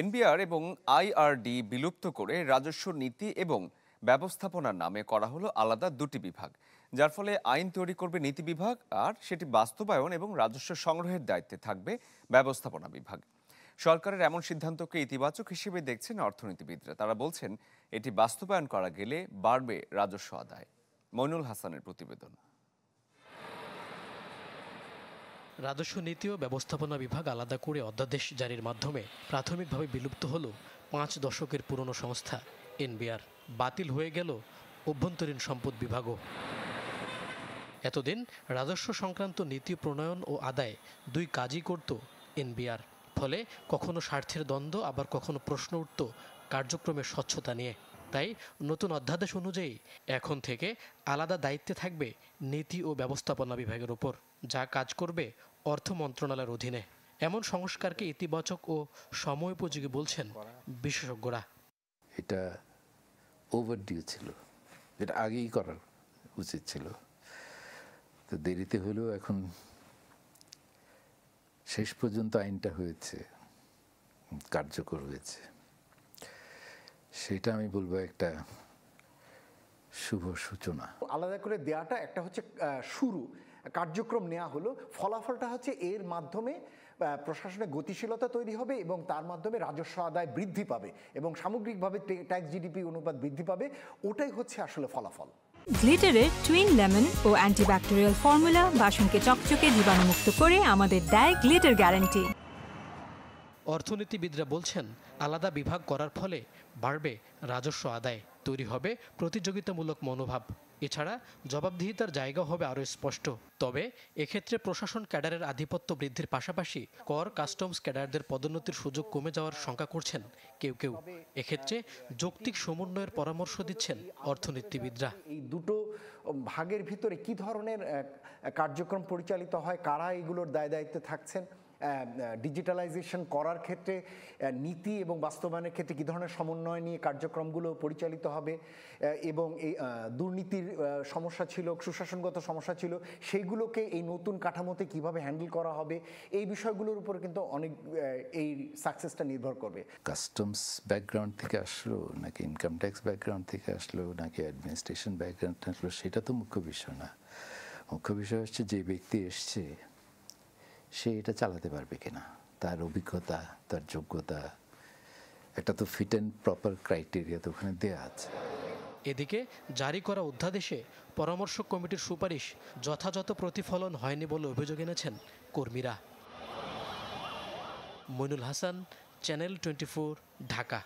NBR এবং IRD বিলুপ্ত করে রাজস্ব নীতি এবং ব্যবস্থাপনার নামে করা হলো আলাদা দুটি বিভাগ, যার ফলে আইন তৈরি করবে নীতি বিভাগ আর সেটি বাস্তবায়ন এবং রাজস্ব সংগ্রহের দায়িত্বে থাকবে ব্যবস্থাপনা বিভাগ। সরকারের এমন সিদ্ধান্তকে ইতিবাচক হিসেবে দেখছেন অর্থনীতিবিদরা। তারা বলছেন এটি বাস্তবায়ন করা গেলে বাড়বে রাজস্ব আদায়। মইনুল হাসানের প্রতিবেদন। রাজস্ব নীতি ও ব্যবস্থাপনা বিভাগ আলাদা করে অধ্যাদেশ জারির মাধ্যমে প্রাথমিকভাবে বিলুপ্ত হলো 5 দশকের পুরনো সংস্থা এনবিআর। বাতিল হয়ে গেল অভ্যন্তরীণ সম্পদ বিভাগও। এতদিন রাজস্ব সংক্রান্ত নীতি প্রণয়ন ও আদায় দুই কাজই করত এনবিআর। ফলে কখনো স্বার্থের দ্বন্দ্ব, আবার কখনো প্রশ্ন উঠত কার্যক্রমের স্বচ্ছতা নিয়ে। তাই নতুন অধ্যাদেশ অনুযায়ী এখন থেকে আলাদা দায়িত্বে থাকবে নীতি ও ব্যবস্থাপনা বিভাগের উপর, যা কাজ করবে অর্থ মন্ত্রণালয়ের অধীনে। এমন সংস্কারকে ইতিবাচক ও সময়োপযোগী বলছেন বিশেষজ্ঞরা। এটা ওভারডিউ ছিল, এটা আগেই করার উচিত ছিল, তো দেরিতে হলেও এখন শেষ পর্যন্ত আইনটা হয়েছে, কার্যকর হয়েছে। সেটা আমি বলবো একটা শুভ সূচনা। আলাদা করে দেওয়াটা একটা হচ্ছে শুরু, কার্যক্রম নেওয়া হলো, ফলাফলটা হচ্ছে এর মাধ্যমে প্রশাসনের গতিশীলতা তৈরি হবে এবং তার মাধ্যমে রাজস্ব আদায় বৃদ্ধি পাবে এবং সামগ্রিকভাবে ট্যাক্স জিডিপি অনুপাত বৃদ্ধি পাবে। ওটাই হচ্ছে আসলে ফলাফল। গ্লিটারের টুইন লেমন ও অ্যান্টিব্যাকটেরিয়াল ফর্মুলা বাসনকে চকচকে জীবাণুমুক্ত করে আমাদের দেয় গ্লিটার গ্যারান্টি। অর্থনীতিবিদরা বলছেন আলাদা বিভাগ করার ফলে বাড়বে রাজস্ব আদায়, তৈরি হবে প্রতিযোগিতামূলক মনোভাব। এছাড়া জবাবদিহিতার জায়গা হবে আরও স্পষ্ট। তবে এক্ষেত্রে প্রশাসন ক্যাডারের আধিপত্য বৃদ্ধির পাশাপাশি কর কাস্টমস ক্যাডারদের পদোন্নতির সুযোগ কমে যাওয়ার শঙ্কা করছেন কেউ কেউ। এক্ষেত্রে যৌক্তিক সমন্বয়ের পরামর্শ দিচ্ছেন অর্থনীতিবিদরা। এই দুটো ভাগের ভিতরে কি ধরনের কার্যক্রম পরিচালিত হয়, কারা এগুলোর দায় দায়িত্বে থাকছেন, ডিজিটালাইজেশন করার ক্ষেত্রে নীতি এবং বাস্তবায়নের ক্ষেত্রে কী ধরনের সমন্বয় নিয়ে কার্যক্রমগুলো পরিচালিত হবে, এবং এই দুর্নীতির সমস্যা ছিল, সুশাসনগত সমস্যা ছিল, সেইগুলোকে এই নতুন কাঠামোতে কিভাবে হ্যান্ডেল করা হবে, এই বিষয়গুলোর উপর কিন্তু অনেক এই সাকসেসটা নির্ভর করবে। কাস্টমস ব্যাকগ্রাউন্ড থেকে আসলো নাকি ইনকাম ট্যাক্স ব্যাকগ্রাউন্ড থেকে আসলো নাকি অ্যাডমিনিস্ট্রেশন ব্যাকগ্রাউন্ড আসলো, সেটা তো মুখ্য বিষয় না। মুখ্য বিষয় হচ্ছে যে ব্যক্তি এসছে সে এটা চালাতে পারবে কিনা, তার অভিজ্ঞতা, তার যোগ্যতা, এটা তো ফিট অ্যান্ড প্রপার ক্রাইটেরিয়া তো ওখানে দেওয়া আছে। এদিকে জারি করা অধ্যাদেশে পরামর্শ কমিটির সুপারিশ যথাযথ প্রতিফলন হয়নি বলে অভিযোগ এনেছেন কর্মীরা। মইনুল হাসান, চ্যানেল 24, ঢাকা।